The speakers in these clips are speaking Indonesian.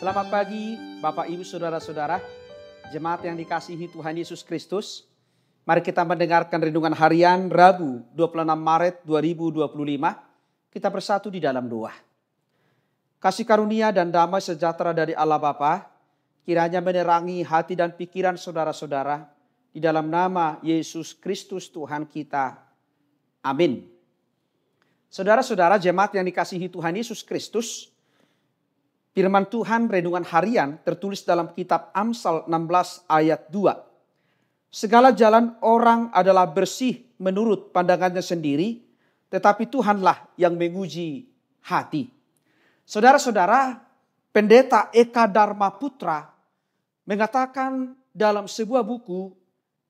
Selamat pagi Bapak Ibu Saudara-saudara, jemaat yang dikasihi Tuhan Yesus Kristus. Mari kita mendengarkan renungan harian Rabu 26 Maret 2025. Kita bersatu di dalam doa. Kasih karunia dan damai sejahtera dari Allah Bapa kiranya menerangi hati dan pikiran saudara-saudara di dalam nama Yesus Kristus Tuhan kita. Amin. Saudara-saudara jemaat yang dikasihi Tuhan Yesus Kristus, firman Tuhan renungan harian tertulis dalam kitab Amsal 16 ayat 2. Segala jalan orang adalah bersih menurut pandangannya sendiri, tetapi Tuhanlah yang menguji hati. Saudara-saudara, Pendeta Eka Dharma Putra mengatakan dalam sebuah buku,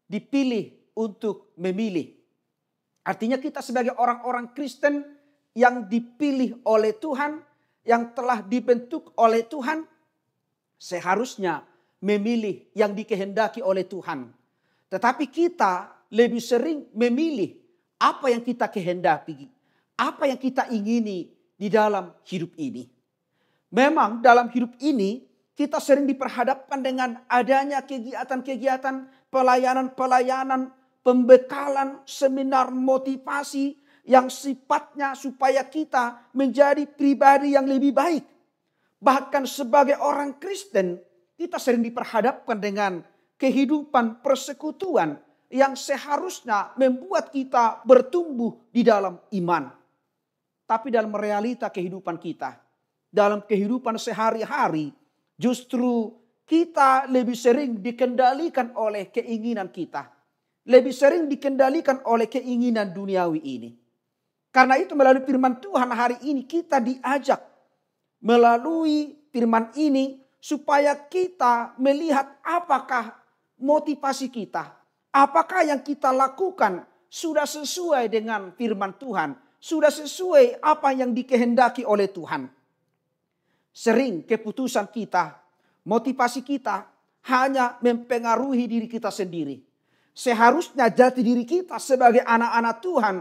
dipilih untuk memilih. Artinya kita sebagai orang-orang Kristen yang dipilih oleh Tuhan, yang telah dibentuk oleh Tuhan, seharusnya memilih yang dikehendaki oleh Tuhan. Tetapi kita lebih sering memilih apa yang kita kehendaki, apa yang kita ingini di dalam hidup ini. Memang dalam hidup ini kita sering diperhadapkan dengan adanya kegiatan-kegiatan, pelayanan-pelayanan, pembekalan, seminar motivasi yang sifatnya supaya kita menjadi pribadi yang lebih baik. Bahkan sebagai orang Kristen, kita sering diperhadapkan dengan kehidupan persekutuan yang seharusnya membuat kita bertumbuh di dalam iman. Tapi dalam realita kehidupan kita, dalam kehidupan sehari-hari, justru kita lebih sering dikendalikan oleh keinginan kita. Lebih sering dikendalikan oleh keinginan duniawi ini. Karena itu melalui firman Tuhan hari ini kita diajak melalui firman ini supaya kita melihat apakah motivasi kita. Apakah yang kita lakukan sudah sesuai dengan firman Tuhan. Sudah sesuai apa yang dikehendaki oleh Tuhan. Sering keputusan kita, motivasi kita hanya mempengaruhi diri kita sendiri. Seharusnya jati diri kita sebagai anak-anak Tuhan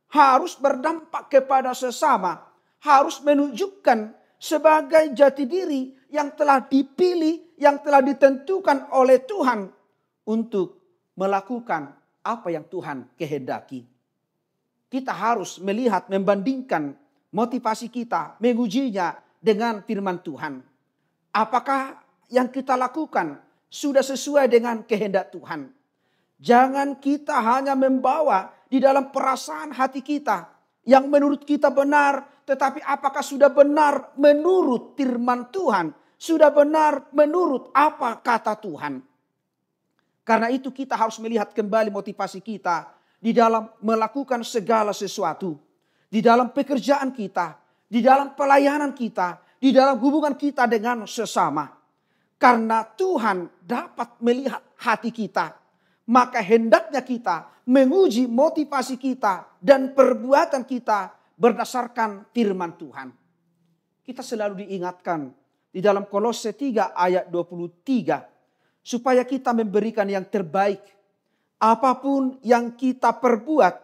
harus berdampak kepada sesama. Harus menunjukkan sebagai jati diri yang telah dipilih, yang telah ditentukan oleh Tuhan untuk melakukan apa yang Tuhan kehendaki. Kita harus melihat, membandingkan motivasi kita, mengujinya dengan firman Tuhan. Apakah yang kita lakukan sudah sesuai dengan kehendak Tuhan? Jangan kita hanya membawa di dalam perasaan hati kita yang menurut kita benar, tetapi apakah sudah benar menurut firman Tuhan? Sudah benar menurut apa kata Tuhan? Karena itu kita harus melihat kembali motivasi kita di dalam melakukan segala sesuatu. Di dalam pekerjaan kita, di dalam pelayanan kita, di dalam hubungan kita dengan sesama. Karena Tuhan dapat melihat hati kita. Maka hendaknya kita menguji motivasi kita dan perbuatan kita berdasarkan firman Tuhan. Kita selalu diingatkan di dalam Kolose 3 ayat 23. Supaya kita memberikan yang terbaik. Apapun yang kita perbuat,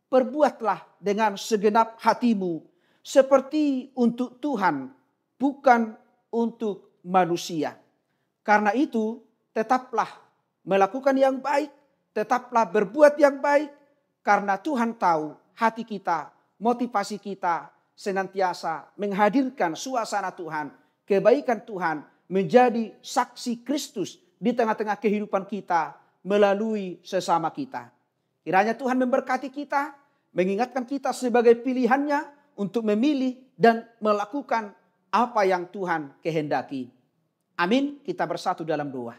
perbuatlah dengan segenap hatimu. Seperti untuk Tuhan, bukan untuk manusia. Karena itu tetaplah melakukan yang baik, tetaplah berbuat yang baik. Karena Tuhan tahu hati kita, motivasi kita senantiasa menghadirkan suasana Tuhan, kebaikan Tuhan menjadi saksi Kristus di tengah-tengah kehidupan kita melalui sesama kita. Kiranya Tuhan memberkati kita, mengingatkan kita sebagai pilihannya untuk memilih dan melakukan apa yang Tuhan kehendaki. Amin, kita bersatu dalam doa.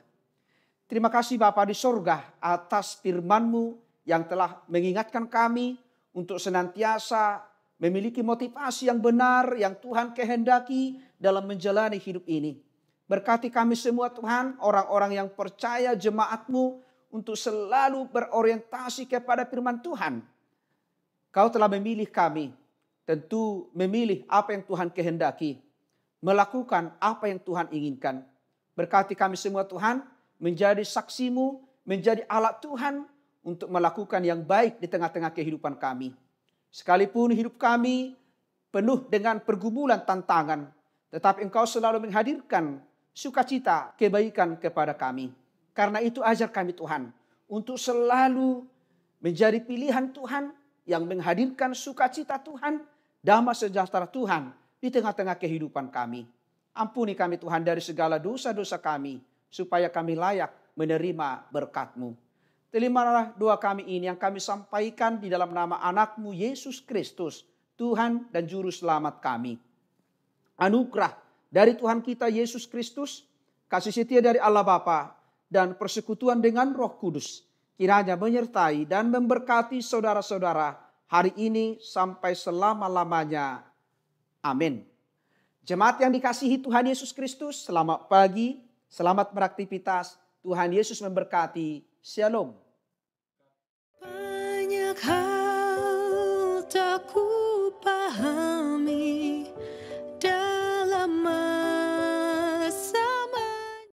Terima kasih Bapa di sorga atas firman-Mu yang telah mengingatkan kami untuk senantiasa memiliki motivasi yang benar yang Tuhan kehendaki dalam menjalani hidup ini. Berkati kami semua Tuhan, orang-orang yang percaya jemaat-Mu untuk selalu berorientasi kepada firman Tuhan. Kau telah memilih kami, tentu memilih apa yang Tuhan kehendaki, melakukan apa yang Tuhan inginkan. Berkati kami semua Tuhan, menjadi saksi-Mu, menjadi alat Tuhan untuk melakukan yang baik di tengah-tengah kehidupan kami. Sekalipun hidup kami penuh dengan pergumulan tantangan, tetapi Engkau selalu menghadirkan sukacita, kebaikan kepada kami. Karena itu ajar kami Tuhan, untuk selalu menjadi pilihan Tuhan yang menghadirkan sukacita Tuhan, damai sejahtera Tuhan di tengah-tengah kehidupan kami. Ampuni kami Tuhan dari segala dosa-dosa kami, supaya kami layak menerima berkat-Mu. Terimalah doa kami ini yang kami sampaikan di dalam nama anak-Mu Yesus Kristus, Tuhan dan Juru Selamat kami. Anugerah dari Tuhan kita Yesus Kristus, kasih setia dari Allah Bapa, dan persekutuan dengan Roh Kudus, kiranya menyertai dan memberkati saudara-saudara hari ini sampai selama-lamanya. Amin. Jemaat yang dikasihi Tuhan Yesus Kristus, selamat pagi, selamat beraktivitas. Tuhan Yesus memberkati. Shalom.